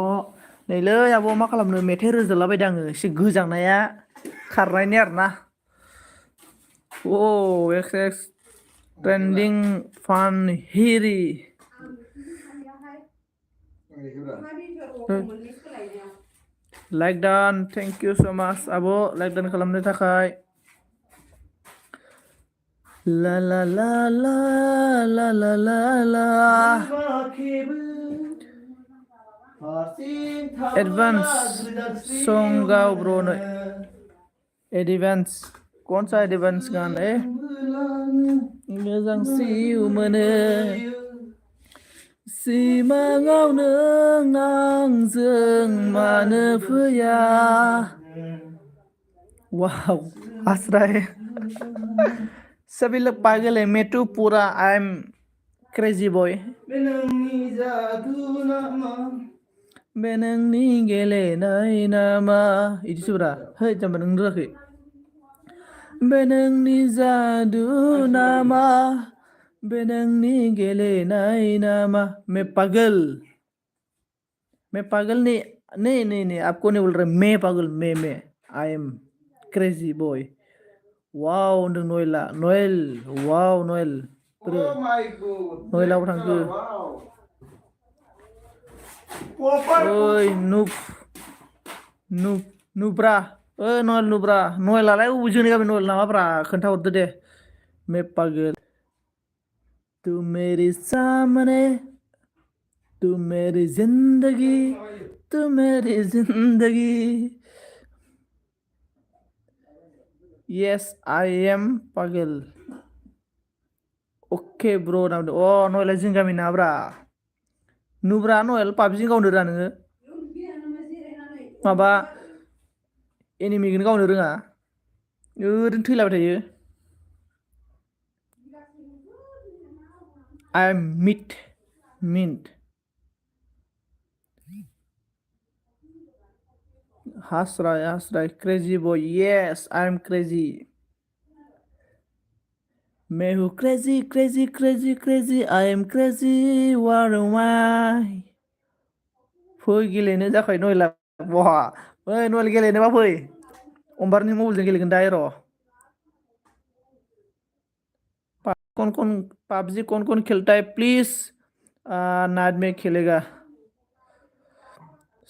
नैलै आब' मा खालामनो मेथाइ रोजाबलाबायदों आङो एसे गोजांनाया खारनायनि आरोना ओ एक्स ट्रेन्डिं फान हिरि like don thank you so माच आब' लाइक डान खालामनो थाखाय ला ला ला ला ला ला ला ला एडवांस सॉन्ग गाओ ब्रो एडवांस कौन सा एडवांस गान है मोजांसिउ मोनो सिमाङाव नों आंजों मानो फैया वाव आस्राय सभी लोग पागल है मैं तो पूरा आई एम क्रेजी बॉय बे नोंनि गेलेनाय नामा इदिसोब्रा है जाम्बा नों रोङाखै बे नोंनि जादु नामा बे नोंनि गेलेनाय नामा मैं पागल नहीं नहीं नहीं आपको नहीं बोल रहा मैं पागल मैं आई एम क्रेजी बॉय वाव होनदों नयला नयल वाव नयल नयलाबो थांखो ओइ नुब्रा ओइ नयल नुब्रा नयलालाय अबे जोंनि गामि नयल नामाब्रा खोन्थाहरदो दे मैं पागल तू मेरे सामने तू मेरी जिंदगी तू मेरी जिंदगी यस आई एम पागल अके ब्रो नामदो अ नयला जों गामि नाब्रा नुब्रा नयल पाबजि गावनो रोङा नोङो माबा एनिमिखौनो गावनो रोङा ओरैनो थैलाबाय थायो आई एम मिन्ट हासराय crazy boy yes I am crazy मैं हूँ crazy crazy crazy crazy I am crazy वार माय फै गेलेनो जाखाय नयला बहा ओइ नयल गेलेनोबा फै अम्बारनि मबाइलजों गेलेगोन दा र' कौन पबजी कौन खेलता है प्लीज नाइट में खेलेगा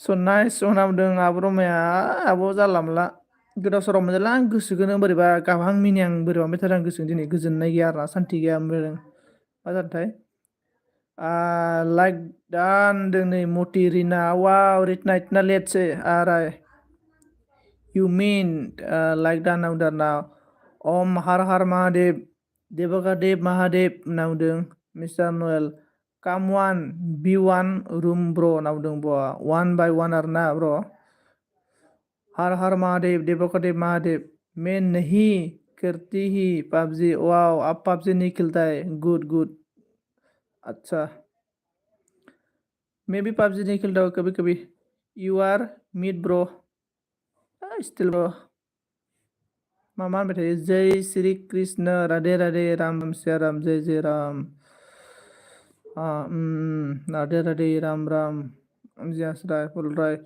सन्नाय सनामदों आब' रमाया आब' जानला मोनला गोदाव सोराव मोनजाला आं गोसोखौनो बोरैबा गाबहां मिनिहां बोरैबा मोनबाय थादों आं गोसोखौ दिनै गोजोननाय गैया आरोना सान्थि गैया मोजां मा जादोंथाय लाइक दा होनदों नै मति रिना वाव रिटना इतना लेट से आराय You mean like that now that now Om Har Har Mahadev Devagadev Mahadev naudeng Mr. Noel come one be one room bro naudeng bro one by one arna bro Har Har Mahadev Devagadev Mahadev मैं नहीं करती ही PUBG wow आप PUBG नहीं खेलता है good अच्छा मैं भी PUBG नहीं खेलता हूँ कभी कभी you are meet bro still bro मामा होनबाय थायो जय श्री कृष्ण राधे राधे राम राम सिया राम जय जय राम राधे राधे राम राम जय फुलराय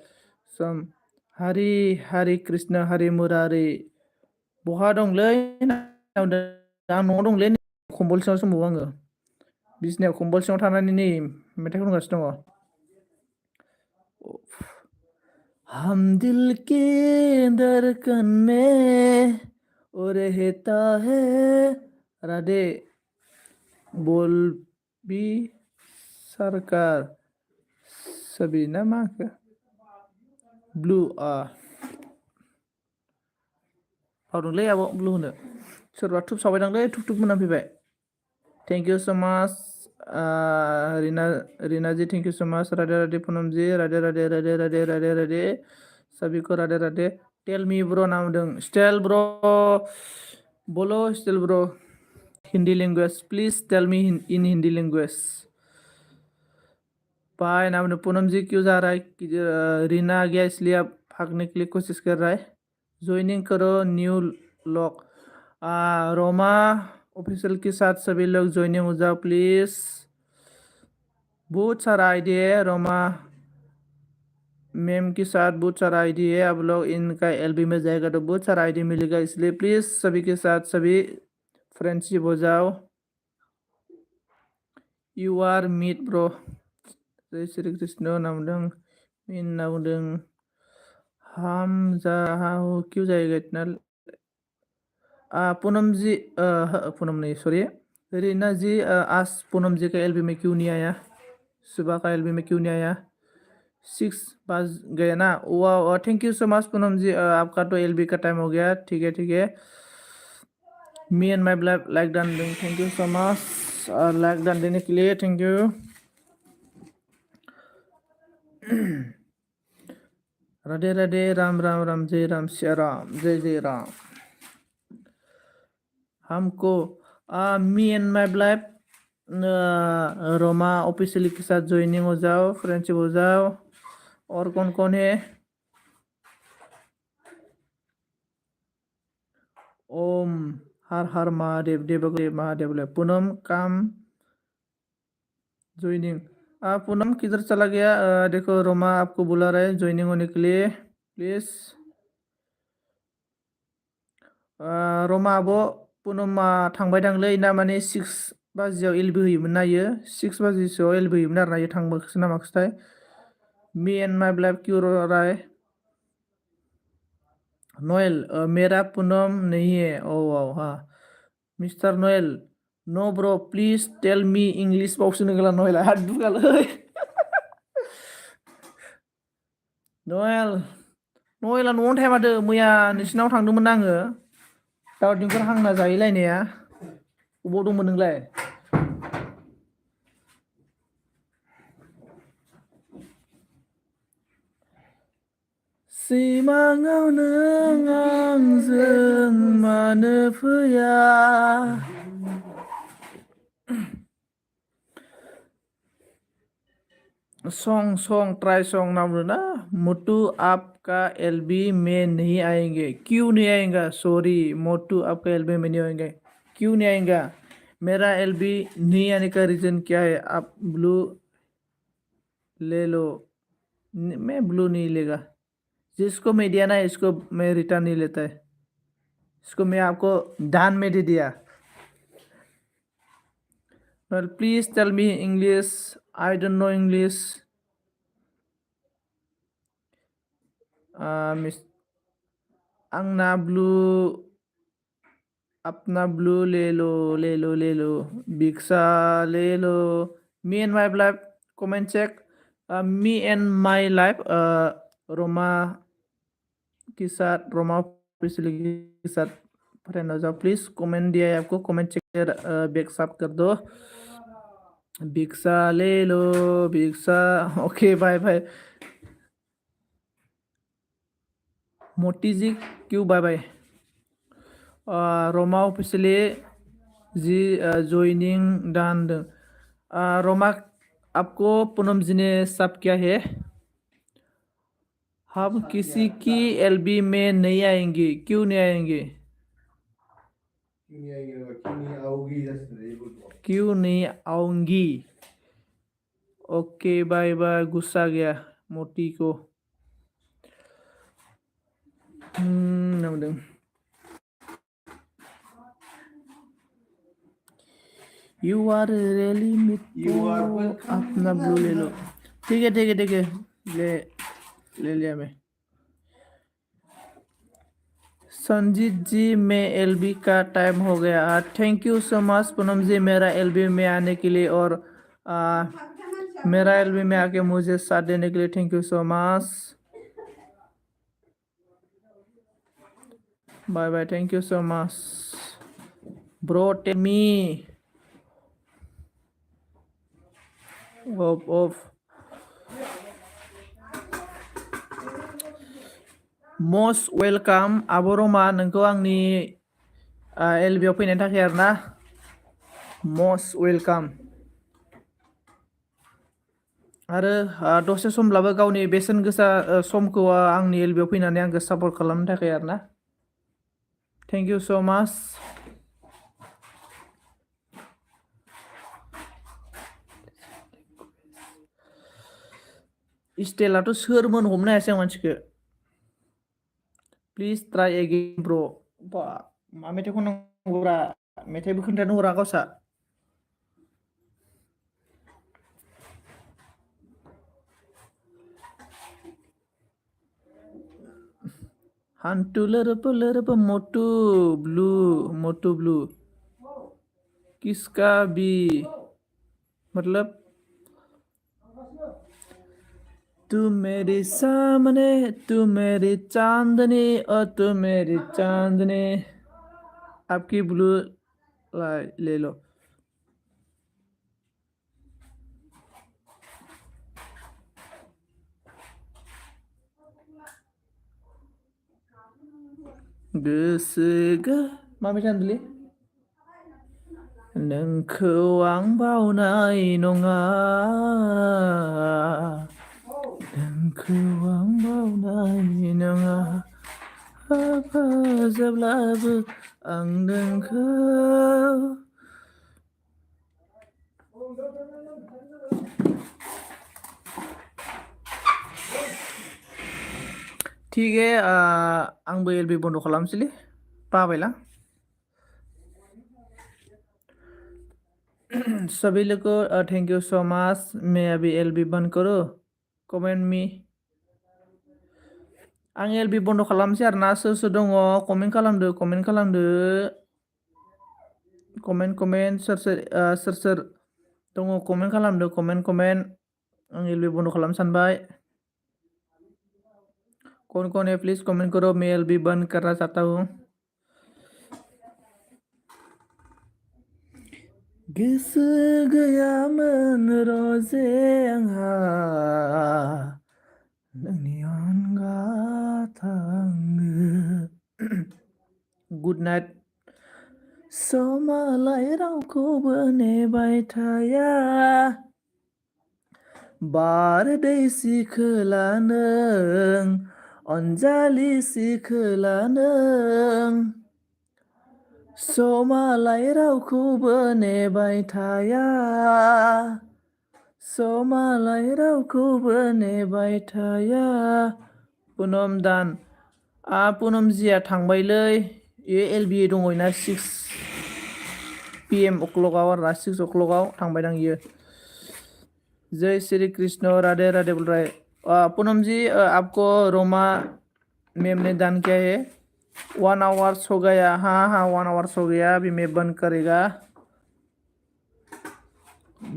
सम हरि हरि कृष्ण हरि मुरारि बहा दंलै आं न'आव दंलै खम्बल सिङाव सोंबावो आङो बिसिनायाव खम्बल सिङाव थानानै नै मेथाइ खनगासिनो दङ हम दिल के धड़कन में और रहता है राधे बोल भी सरकार सभी ना मा ब्लू बावदोंलै आब' ब्लु होनो सोरबा थुब सावबाय दांलै थुब मोनामफैबाय thank you so much Rina ji thank you so much Radhe Radhe Poonam ji Radhe Radhe Radhe Radhe Radhe Radhe सभी को Radhe Radhe tell me bro नाम दं स्टाइल ब्रो बोलो style bro Hindi language please tell me in Hindi language by नाम दं पूनम जी क्यों जा रहा है रीना आ गया इसलिए आप भागने के लिए कोशिश कर रहा है ज्वाइनिंग करो न्यू लॉक रोमा ऑफिशियल के साथ सभी लोग ज्वाइनिंग हो जाओ प्लीज बहुत सारा आइडिया है रोमा मैम के साथ बहुत सारा आइडिया है आप लोग इनका एलबी में जाएगा तो बहुत सारा आइडिया मिलेगा इसलिए प्लीज सभी के साथ सभी फ्रेंडशिप हो जाओ यू आर मीट ब्रो जय श्री कृष्ण नामदों मीन नामदों हम जहाँ हो क्यों जाएगा इतना पूनम जी पूनम नहीं सॉरी रीना जी आज पूनम जी का एलबी में क्यों नहीं आया सुबह का एलबी में क्यों नहीं आया 6 बज गया ना वाह thank you so much Poonam ji आपका तो एलबी का टाइम हो गया ठीक है मी एंड माई लाइक डान thank you so much like डान देने के लिए थैंक यू राधे राधे राम राम राम जय राम सिया राम जय जय राम हमको मी एंड माई ब्लाइफ रोमा ऑफिशियली के साथ ज्वाइनिंग हो जाओ फ्रेंडशिप हो जाओ और कौन है ओम हर हर महादेव देव महादेव पूनम काम ज्वाइनिंग। पूनम किधर चला गया? देखो रोमा आपको बुला रहा है ज्वाइनिंग होने के लिए, प्लीज। रोमा आब' पुनमआ थांबाय दांलै ना माने 6 बाजियाव एलबि होयोमोन ना इयो 6 बाजिसोआव एलबि होयोमोन आरोना इयो थांबाखोसो ना माखोसोथाय। मी एंड माई ब्लाइफ क्यों राय नोएल मेरा पूनम नहीं है। औ औ हाँ मिस्टर नोएल नो bro please tell me English बावसो नोगोला नोएला हाथ दुगालै नोएल नोएला न'आवनो थाया माथो मैया नोंसिनाव थांदोंमोन आङो दावदिंफोर हांना जाहैलायनाया अबाव दंमोन नोंलाय? सिमाङाव नों आंजों मानो फैया सॉन्ग ट्राई सॉन्ग नाम ना मोटू आपका एलबी में नहीं आएंगे क्यों नहीं आएगा सॉरी मोटू आपका एलबी में नहीं आएंगे क्यों नहीं आएगा मेरा एलबी नहीं आने का रीजन क्या है आप ब्लू ले लो मैं ब्लू नहीं लेगा जिसको मैं दिया ना इसको मैं रिटर्न नहीं लेता है इसको मैं आपको दान में दे दिया please tell me English I don't know English miss आंना ब्लू अपना ब्लू ले लो भिक्षा ले लो me and my life comment check me and my life Roma के साथ रोमा पिछले के साथ फ्रेंड हो जाओ प्लीज कमेंट दिया है आपको कमेंट चेक बैक साफ कर दो भिक्षा ले लो भिक्षा ओके बाय बाय मोटी जी क्यों बाय बाय रोमा ऑफिशियली जी ज्वाइनिंग डन रोमा आपको पूनम जी ने सब क्या है हम किसी की एलबी में नहीं आएंगे क्यों नहीं आएंगे क्यों नहीं आऊंगी ओके बाय बाय गुस्सा गया मोटी को यू आर रियली मिट अपना ब्लू ले लो ठीक है ले लिया मैं संजीत जी मैं एलबी का टाइम हो गया thank you so much Poonam ji मेरा एलबी में आने के लिए और मेरा एलबी में आके मुझे साथ देने के लिए thank you so much bye bye thank you so much bro tell me of most welcome आब' रमा नोंखौ आंनि एलबिआव फैनायनि थाखाय आरोना मोस्ट वेलकाम आरो दसे समब्लाबो गावनि बेसेन गोसा समखौ आंनि एलबिआव फैनानै आंखौ सापर्ट खालामनो थाखाय आरोना थेंक इउ सो माच स्टाइलाथ' सोरमोन हमनो हायासै आं मानसिखौ प्लिज ट्राई एगेन ब्र मा मेथाइ खननांगौब्रा मेथाइबो खोन्थानो हरा गावसा हान्टु लोरब मोटू ब्लू किसका भी मतलब तू मेरी सामने तू मेरी चांदनी और तू मेरी चांदनी आपकी ब्लू ले लो गोसो मा मेथाइ होनदोंलै नोंखौ आं बावनाय नङा नोंखौ आं बावनाय नङा जेब्लाबो आं नोंखौ ठीक है आंबो एलबि बन्द खालामसैलै बाबायलां सभी लोग को थैंक यू सो मच मैं अभी एलबि बंद करो कमेन्ट मी आं एलबि बन्द खालामसै आरोना सोर सोर दङ कमेन्ट खालामदो कमेन्ट सोर सोर दङ कमेन्ट खालामदो कमेन्ट आं एलबि बन्द खालामनो सानबाय कौन है प्लीज कमेंट करो मैं एलबि बंद करना चाहता हूँ गोसो गैयामोन रजे आंहा नोंनि अनगा थांनो गुड नाइट समालाय रावखौबो नेबाय थाया बारदै सिखोला नों अनजालि सिखोला नों समालाय रावखौबो नेबाय थाया समालाय रावखौबो नेबाय थाया पुनम दान पुनमजिया थांबायलै ए एलबि दङ ना 6 PM अक्लकआव आरो ना 6 o'clockआव थांबायदां इयो जय श्री कृष्ण राधे राधे बोल रहा है पूनम जी आपको रोमा मैम ने दान किया है 1 hour हो गया हाँ 1 hour हो गया अभी मैं बंद करेगा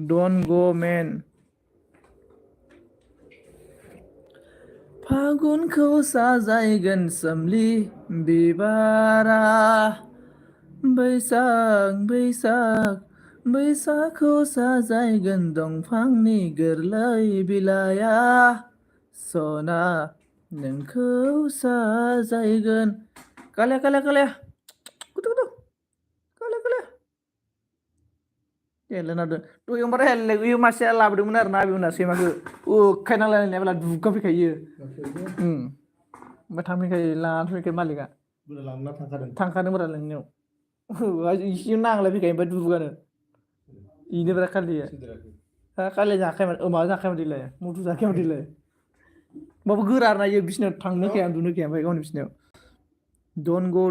डोंट गो मैन फागुनखौ साजायगोन सोमलि बिबारा बैसाखौ साजायगोन दंफांनि गोरलै बिलाइया सना नोंखौ साजायगोन काले कुतु हेलेनादो दयंबार हेले इयो मासेया लाबोदोंमोन आरो ना बिउना सैमाखौ खायनालायनाया बेला दुगा फैखायो ओमफ्राय थांफैखायो लानानै फैखायो मालिका थांखादों ब्रा नोंनियाव इसे नांलाय फैखायो ओमफ्राय दुगानो इनो ब्रा खालिया खालि जाखायमोन माबा जाखायमोन दिलाय मुथु जाखायमोन दिलाय माबा गोरा आरोना इयो बिसिनायाव थांनो होखाया उन्दुनो होखाया ओमफ्राय गावनि बिसिनायाव don't go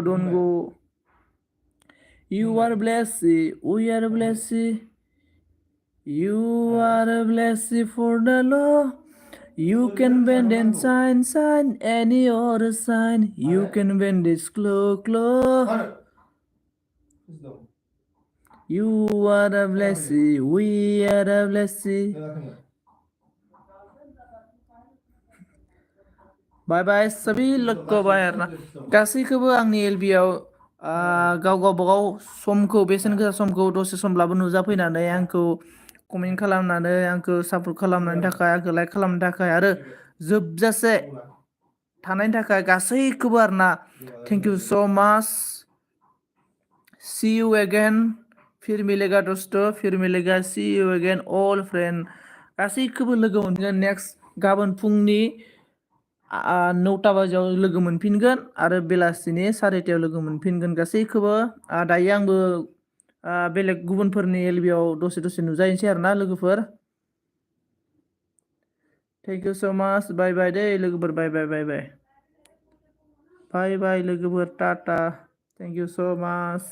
you are blessed we are blessed you are a blessing for the Lord you can bend and shine any other sign you can bend this cloak you are a blessing we are a blessing बाय बाय सभी लोग को बाय आरोना गासैखौबो आंनि एलबियाव गावबागाव समखौ बेसेन गोसा समखौ दसे समब्लाबो नुजाफैनानै आंखौ कमेन्ट खालामनानै आंखौ सापर्ट खालामनायनि थाखाय आंखौ लाइक खालामनो थाखाय आरो जोबजासे थानायनि थाखाय गासैखौबो आरोना थेंक इउ सो माच सी यू अगेन फिर मिलेगा दोस्तों फिर मिलेगा see you again all friend गासैखौबो लोगो मोनगोन नेक्स्ट गाबोन फुंनि 9टा बाजियाव लोगो मोनफिनगोन आरो बेलासिनि 4टायाव लोगो मोनफिनगोन गासैखौबो दायो आंबो बेलेग गुबुनफोरनि एलबियाव दसे नुजाहैनोसै आरोना लोगोफोर थेंक इउ सो माच बाय बाय दे लोगोफोर बाय बाय लोगोफोर टाटा थेंक इउ सो माच